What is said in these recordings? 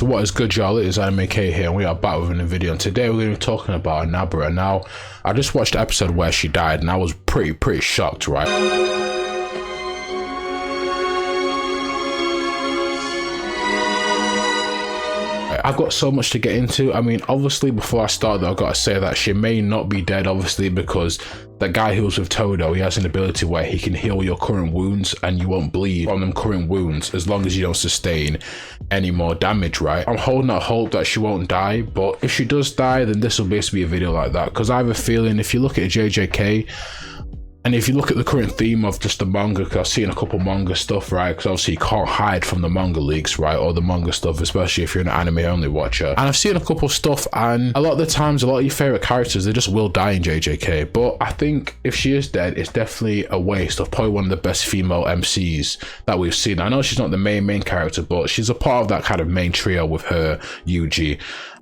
So what is good, y'all? It is Anime K here, and we are back with a new video. And today we're going to be talking about Nabara. Now, I just watched the episode where she died, and I was pretty shocked, right? I've got so much to get into. I mean, obviously, before I start, though, I've got to say that she may not be dead, obviously, because the guy who was with Todo, he has an ability where he can heal your current wounds and you won't bleed from them current wounds as long as you don't sustain any more damage, right? I'm holding out hope that she won't die, but if she does die, then this will basically be a video like that, because I have a feeling if you look at JJK, and if you look at the current theme of just the manga, because I've seen a couple manga stuff, right? Because obviously you can't hide from the manga leaks, right? Or the manga stuff, especially if you're an anime only watcher. And I've seen a couple stuff, and a lot of the times, a lot of your favorite characters, they just will die in JJK. But I think if she is dead, it's definitely a waste of probably one of the best female MCs that we've seen. I know she's not the main character, but she's a part of that kind of main trio with her, Yuji,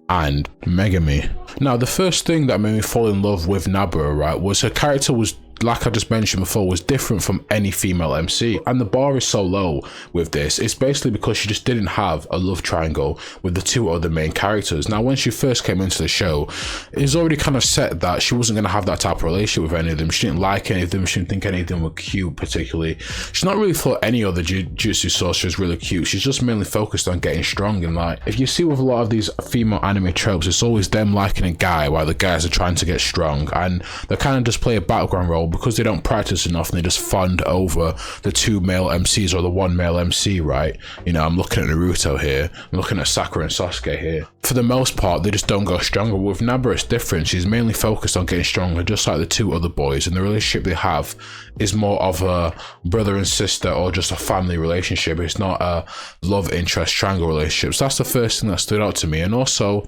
and Megami. Now, the first thing that made me fall in love with Nabara, right, was her character was, like I just mentioned before, was different from any female MC. And the bar is so low with this. It's basically because she just didn't have a love triangle with the two other main characters. Now, when she first came into the show, it was already kind of set that she wasn't going to have that type of relationship with any of them. She didn't like any of them. She didn't think any of them were cute particularly. She's not really thought any other jutsu sorcerers really cute. She's just mainly focused on getting strong. And like, if you see with a lot of these female anime tropes, it's always them liking a guy while the guys are trying to get strong. And they kind of just play a background role because they don't practice enough, and they just fond over the two male MCs or the one male MC, right? You know, I'm looking at Naruto here, I'm looking at Sakura and Sasuke here. For the most part, they just don't go stronger. With Nabara, it's different. She's mainly focused on getting stronger, just like the two other boys, and the relationship they have is more of a brother and sister or just a family relationship. It's not a love interest triangle relationship. So that's the first thing that stood out to me. And also,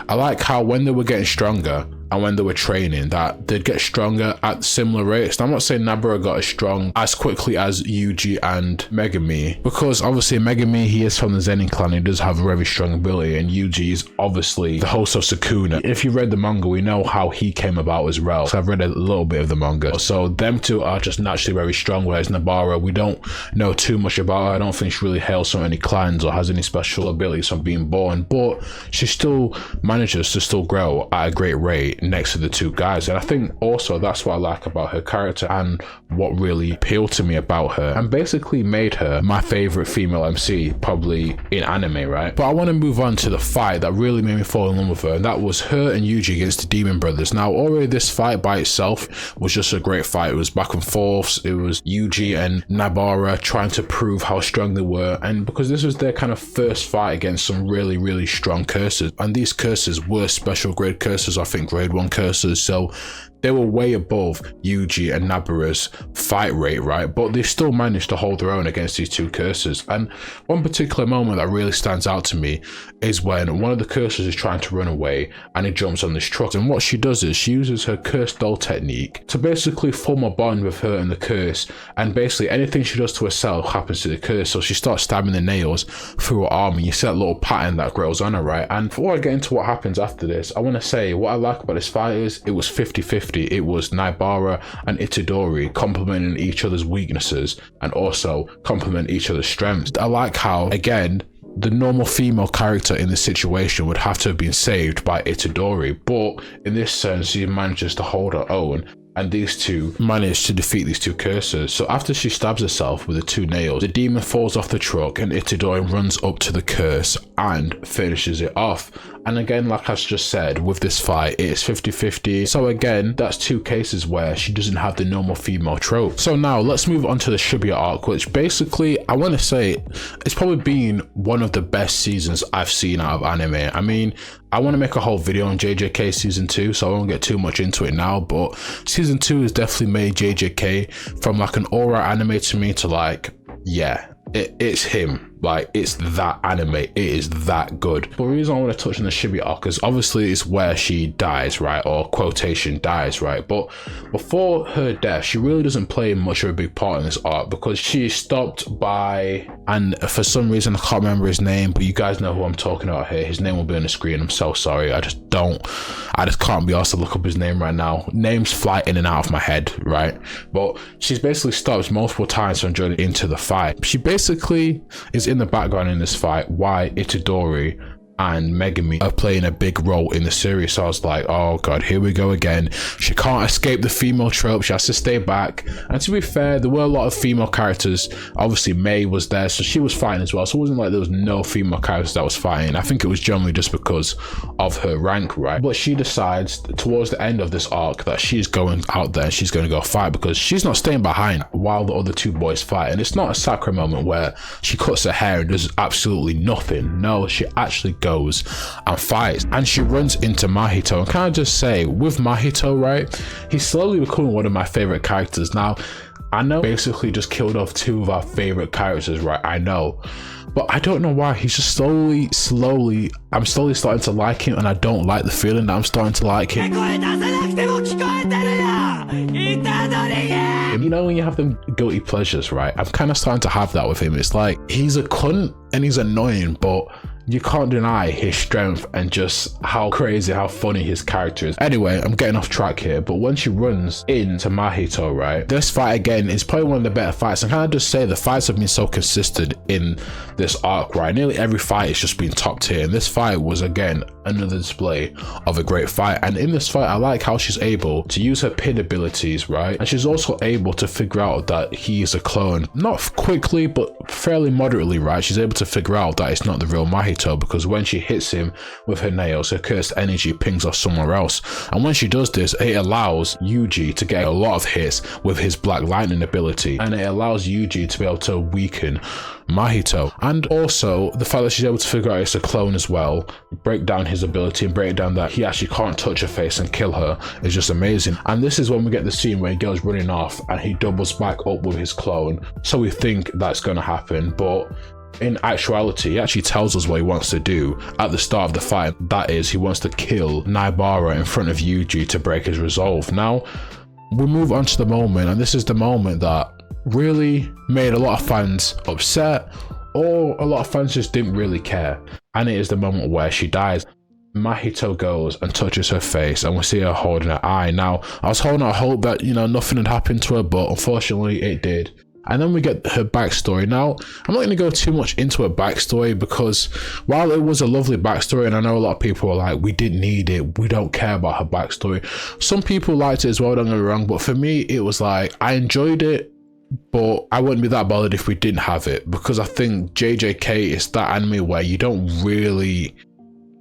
I like how when they were getting stronger and when they were training, that they'd get stronger at similar rates. Now, I'm not saying Nabara got as strong as quickly as Yuji and Megami, because obviously Megami, he is from the Zenin clan, he does have a very strong ability, and Yuji is obviously the host of Sukuna. If you read the manga, we know how he came about as well. So I've read a little bit of the manga. So them two are just naturally very strong, whereas Nabara, we don't know too much about her. I don't think she really hails from any clans or has any special abilities from being born, but she still manages to still grow at a great rate next to the two guys. And I think also that's what I like about her character and what really appealed to me about her and basically made her my favorite female MC probably in anime, right? But I want to move on to the fight that really made me fall in love with her, and that was her and Yuji against the Demon Brothers. Now, already this fight by itself was just a great fight. It was back and forths. It was Yuji and Nabara trying to prove how strong they were, and because this was their kind of first fight against some really strong cursors, and these cursors were special grade cursors, I think grade 1 cursors, so they were way above Yuji and Nabara's fight rate, right? But they still managed to hold their own against these two cursors. And one particular moment that really stands out to me is when one of the cursors is trying to run away and he jumps on this truck. And what she does is she uses her curse doll technique to basically form a bond with her and the curse. And basically anything she does to herself happens to the curse. So she starts stabbing the nails through her arm, and you see that little pattern that grows on her, right? And before I get into what happens after this, I want to say what I like about this fight is it was 50-50. It was Nobara and Itadori complementing each other's weaknesses and also complement each other's strengths. I like how, again, the normal female character in this situation would have to have been saved by Itadori, but in this sense, she manages to hold her own, and these two manage to defeat these two cursors. So after she stabs herself with the two nails, the demon falls off the truck and Itadori runs up to the curse and finishes it off. And again, like I just said, with this fight, it is 50-50. So again, that's two cases where she doesn't have the normal female trope. So now let's move on to the Shibuya arc, which basically, I want to say, it's probably been one of the best seasons I've seen out of anime. I mean, I want to make a whole video on JJK season 2, so I won't get too much into it now, but season 2 has definitely made JJK from like an aura anime to me to like, yeah, it's him. Like, it's that anime, it is that good. But the reason I want to touch on the Shibuya arc is obviously it's where she dies, right? Or quotation dies, right? But before her death, she really doesn't play much of a big part in this arc because she's stopped by, and for some reason I can't remember his name, but you guys know who I'm talking about here. His name will be on the screen. I'm so sorry. I just can't be asked to look up his name right now. Names fly in and out of my head, right? But she's basically stopped multiple times from joining into the fight. She basically is in the background in this fight why Itadori and Megumi are playing a big role in the series. So I was like, oh god, here we go again. She can't escape the female trope, she has to stay back. And to be fair, there were a lot of female characters. Obviously Mei was there, so she was fighting as well, so it wasn't like there was no female characters that was fighting. I think it was generally just because of her rank, right? But she decides towards the end of this arc that she's going out there and she's going to go fight, because she's not staying behind while the other two boys fight. And it's not a Sakura moment where she cuts her hair and does absolutely nothing. No, she actually goes and fights, and she runs into Mahito. And can I just say, with Mahito, right, he's slowly becoming one of my favorite characters. Now I know basically just killed off two of our favorite characters, right? I know, but I don't know why. He's just slowly I'm slowly starting to like him, and I don't like the feeling that I'm starting to like him. You know, when you have them guilty pleasures, right? I'm kind of starting to have that with him. It's like he's a cunt and he's annoying, but you can't deny his strength and just how crazy, how funny his character is. Anyway, I'm getting off track here, but when she runs into Mahito, right, this fight again is probably one of the better fights. And can I just say, the fights have been so consistent in this arc, right? Nearly every fight has just been top tier, and this fight was again another display of a great fight. And in this fight, I like how she's able to use her pin abilities, right? And she's also able to figure out that he is a clone, not quickly, but fairly moderately, right? She's able to figure out that it's not the real Mahito, because when she hits him with her nails, her cursed energy pings off somewhere else. And when she does this, it allows Yuji to get a lot of hits with his black lightning ability, and it allows Yuji to be able to weaken Mahito. And also the fact that she's able to figure out it's a clone as well, break down his ability and break down that he actually can't touch her face and kill her, is just amazing. And this is when we get the scene where he goes running off and he doubles back up with his clone. So we think that's going to happen, but in actuality, he actually tells us what he wants to do at the start of the fight. That is, he wants to kill Nobara in front of Yuji to break his resolve. Now, we move on to the moment, and this is the moment that really made a lot of fans upset, or a lot of fans just didn't really care. And it is the moment where she dies. Mahito goes and touches her face, and we see her holding her eye. Now, I was holding out hope that, you know, nothing had happened to her, but unfortunately it did. And then we get her backstory. Now, I'm not going to go too much into her backstory, because while it was a lovely backstory, and I know a lot of people are like, we didn't need it, we don't care about her backstory. Some people liked it as well, don't get me wrong, but for me, it was like, I enjoyed it, but I wouldn't be that bothered if we didn't have it, because I think JJK is that anime where you don't really...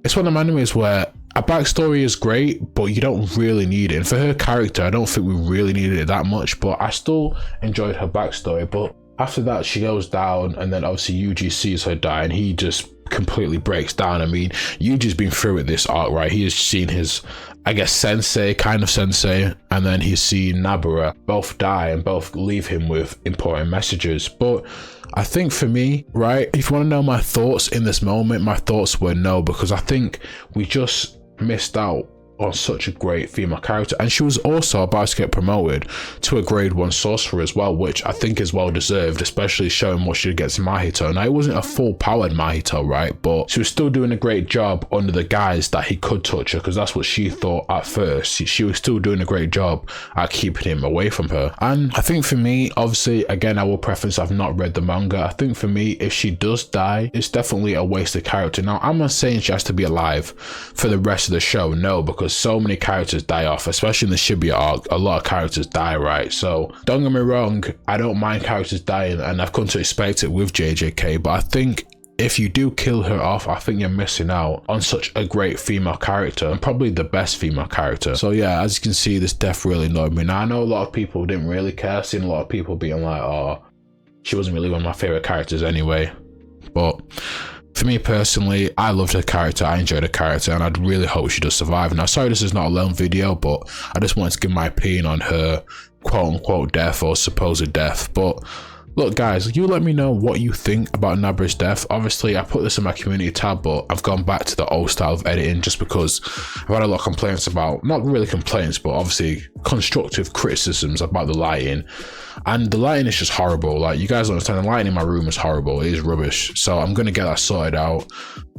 It's one of the animes where a backstory is great, but you don't really need it. And for her character, I don't think we really needed it that much, but I still enjoyed her backstory. But after that, she goes down, and then obviously Yuji sees her die, and he just completely breaks down. I mean, Yuji's been through it this arc, right? He has seen his, I guess, sensei, kind of sensei, and then he's seen Nabara both die and both leave him with important messages. But I think for me, right, if you want to know my thoughts in this moment, my thoughts were no, because I think we just missed out on such a great female character. And she was also about to get promoted to a grade 1 sorcerer as well, which I think is well deserved, especially showing what she gets in Mahito. Now, it wasn't a full powered Mahito, right, but she was still doing a great job under the guise that he could touch her, because that's what she thought at first. She was still doing a great job at keeping him away from her. And I think for me, obviously, again, I will preface, I've not read the manga. I think for me, if she does die, it's definitely a wasted character. Now, I'm not saying she has to be alive for the rest of the show, no, because so many characters die off, especially in the Shibuya arc. A lot of characters die, right? So don't get me wrong, I don't mind characters dying, and I've come to expect it with JJK, but I think if you do kill her off, I think you're missing out on such a great female character, and probably the best female character. So yeah, as you can see, this death really annoyed me. Now, I know a lot of people didn't really care. I've seen a lot of people being like, oh, she wasn't really one of my favorite characters anyway. But for me personally, I loved her character, I enjoyed her character, and I'd really hope she does survive. Now, sorry this is not a long video, but I just wanted to give my opinion on her quote-unquote death, or supposed death. But look, guys, you let me know what you think about Nabara's death. Obviously, I put this in my community tab, but I've gone back to the old style of editing just because I've had a lot of complaints about, not really complaints, but obviously constructive criticisms about the lighting. And the lighting is just horrible. Like, you guys understand, the lighting in my room is horrible. It is rubbish. So I'm going to get that sorted out.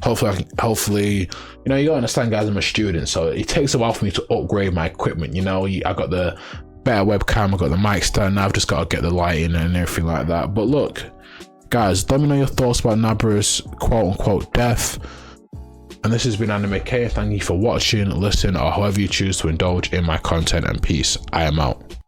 Hopefully, you know, you gotta understand, guys, I'm a student, so it takes a while for me to upgrade my equipment. You know, I got the better webcam, I got the mic stand, now I've just got to get the lighting and everything like that. But look, Guys, let me know your thoughts about Nabara's quote-unquote death. And this has been Anime K. Thank you for watching, listening, or however you choose to indulge in my content, and peace. I am out.